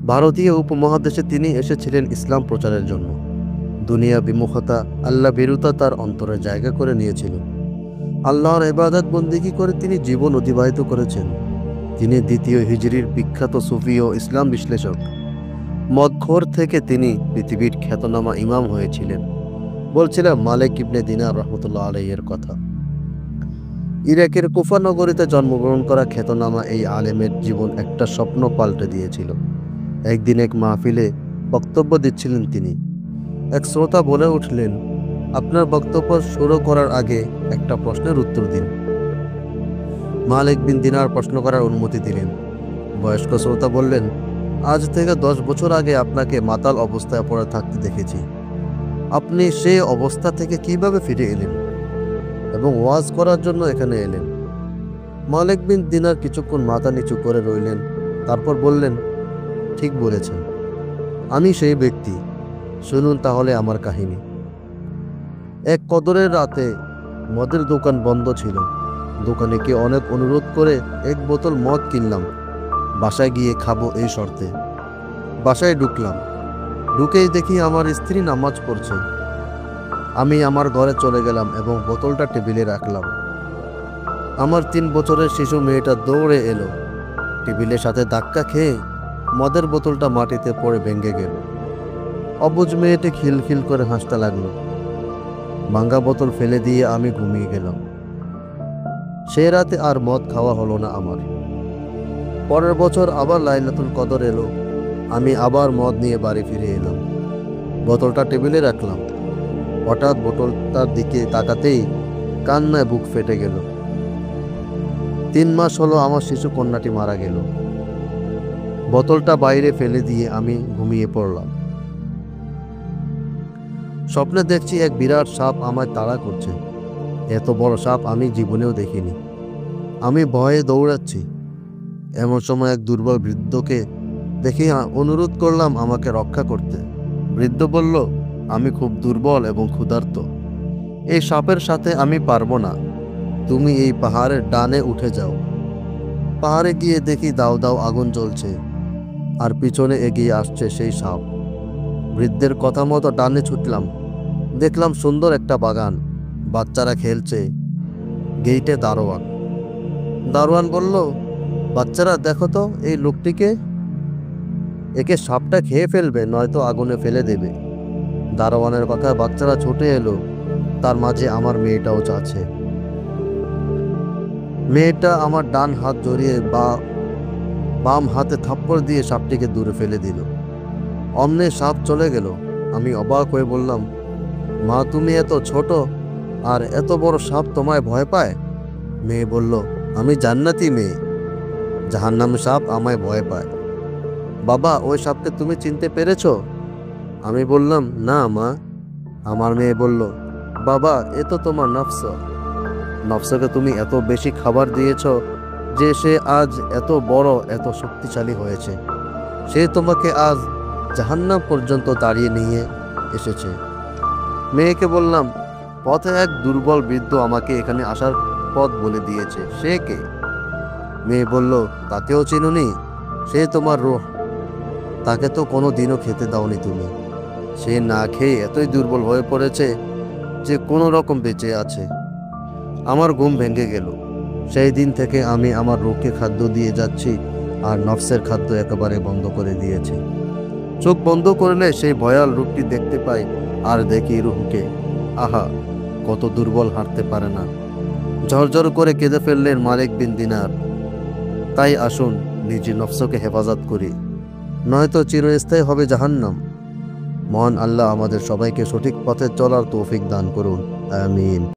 ভারতীয় উপমহাদেশে তিনি এসেছিলেন ইসলাম প্রচারের জন্য। দুনিয়া বিমুখতা, আল্লাহ ভীরুতা তার অন্তরে জায়গা করে নিয়েছিল। আল্লাহর ইবাদত বন্দেগী করে তিনি জীবন অতিবাহিত করেছেন। তিনি দ্বিতীয় হিজরির বিখ্যাত সুফি ও ইসলাম বিশ্লেষক। মদখোর থেকে তিনি পৃথিবীর খ্যাতনামা ইমাম হয়েছিলেন। বলছিলাম মালিক ইবনে দিনার রহমতুল্লাহ আলাইহির কথা। ইরাকের কুফা নগরীতে জন্মগ্রহণ করা খ্যাতনামা এই আলেমের জীবন একটা স্বপ্ন পাল্টে দিয়েছিল। একদিন এক মাহফিলে বক্তব্য দিচ্ছিলেন তিনি। এক শ্রোতা বলে উঠলেন, আপনার বক্তব্য শুরু করার আগে একটা প্রশ্নের উত্তর দিন। মালিক বিন দিনার প্রশ্ন করার অনুমতি দিলেন। বয়স্ক শ্রোতা বললেন, আজ থেকে 10 বছর আগে আপনাকে মাতাল অবস্থায় পড়ে থাকতে দেখেছি। আপনি সেই অবস্থা থেকে কিভাবে ফিরে এলেন এবং ওয়াজ করার জন্য এখানে এলেন? মালিক বিন দিনার কিছুক্ষণ মাথা নিচু করে রইলেন, তারপর বললেন, ঠিক বলেছেন, আমি সেই ব্যক্তি। শুনুন তাহলে আমার কাহিনী। এক কদরের রাতে মদের দোকান বন্ধ ছিল। দোকানে গিয়ে অনেক অনুরোধ করে এক বোতল মদ কিনলাম। বাসায় গিয়ে খাবো এই শর্তে। বাসায় ঢুকলাম। ঢুকেই দেখি আমার স্ত্রী নামাজ পড়ছে। আমি আমার ঘরে চলে গেলাম এবং বোতলটা টেবিলে রাখলাম। আমার 3 বছরের শিশু মেয়েটা দৌড়ে এলো। টেবিলের সাথে ধাক্কা খেয়ে মদের বোতলটা মাটিতে পড়ে ভেঙে গেল। অবুঝ মেয়েটি খিলখিল করে হাসতে লাগলো। ভাঙ্গা বোতল ফেলে দিয়ে আমি ঘুমিয়ে গেলাম। সে রাতে আর মদ খাওয়া হলো না আমার। পরের বছর আবার লাইলাতুল কদর এলো। আমি আবার মদ নিয়ে বাড়ি ফিরে এলাম। বোতলটা টেবিলে রাখলাম। হঠাৎ বোতলটার দিকে তাকাতেই কান্নায় বুক ফেটে গেল। 3 মাস হলো আমার শিশু কন্যাটি মারা গেল। বোতলটা বাইরে ফেলে দিয়ে আমি ঘুমিয়ে পড়লাম। স্বপ্নে দেখছি এক বিরাট সাপ আমায় তাড়া করছে। এত বড় সাপ আমি জীবনেও দেখিনি। আমি ভয়ে দৌড়াচ্ছি। এমন সময় এক দুর্বল বৃদ্ধকে দেখে অনুরোধ করলাম আমাকে রক্ষা করতে। বৃদ্ধ বলল, আমি খুব দুর্বল এবং ক্ষুধার্ত। এই সাপের সাথে আমি পারবো না। তুমি এই পাহাড়ের ডানে উঠে যাও। পাহাড়ে গিয়ে দেখি দাউ দাউ আগুন জ্বলছে আর পিছনে এগিয়ে আসছে সেই সাপ। বৃদ্ধের কথা মতো ডানে ছুটলাম। দেখলাম সুন্দর একটা বাগান, বাচ্চারা খেলছে। গেইটে দারোয়ান। দারোয়ান বলল, বাচ্চারা দেখো তো এই লোকটিকে, একে সাপটা খেয়ে ফেলবে, নয়তো আগুনে ফেলে দেবে। দারোয়ানের কথা বাচ্চারা ছুটে এলো। তার মাঝে আমার মেয়েটাও আছে। মেয়েটা আমার ডান হাত জড়িয়ে বাম হাতে থাপ্পড় দিয়ে সাপটিকে দূরে ফেলে দিল। অমনে সাপ চলে গেল। আমি অবাক হয়ে বললাম, মা, তুমি এত ছোট আর এত বড় সাপ তোমায় ভয় পায়? মেয়ে বলল, আমি জান্নাতি মেয়ে, জাহান্নামী সাপ আমায় ভয় পায়। বাবা, ওই সাপকে তুমি চিনতে পেরেছ? আমি বললাম, না মা। আমার মেয়ে বলল, বাবা, এ তো তোমার নফস। নফসকে তুমি এত বেশি খাবার দিয়েছ যে সে আজ এত বড়, এত শক্তিশালী হয়েছে। সে তোমাকে আজ জাহান্নাম পর্যন্ত দাঁড়িয়ে নিয়ে এসেছে। মেয়েকে বললাম, পথে এক দুর্বল বৃদ্ধ আমাকে এখানে আসার পথ বলে দিয়েছে। সে কে? মেয়ে বলল, তাকেও চিনুনি? সে তোমার রূহ। তাকে তো কোনো দিনও খেতে দাওনি তুমি। সে না খেয়ে এতই দুর্বল হয়ে পড়েছে যে কোনো রকম বেঁচে আছে। আমার ঘুম ভেঙে গেল। সেই দিন থেকে আমি আমার রূহকে খাদ্য দিয়ে যাচ্ছি আর নফসের খাদ্য একেবারে বন্ধ করে দিয়েছি। চোখ বন্ধ করলে সেই ভয়াল রূপটি দেখতে পাই আর দেখি রূহকে। আহা, কত দুর্বল, হাঁটতে পারে না। ঝরঝর করে কেঁদে ফেললেন মালিক বিন দিনার। তাই আসুন নিজের নফসকে হেফাজত করি, নয়তো চিরস্থায়ী হবে জাহান্নাম। মহান আল্লাহ আমাদের সবাইকে সঠিক পথে চলার তৌফিক দান করুন। আমিন।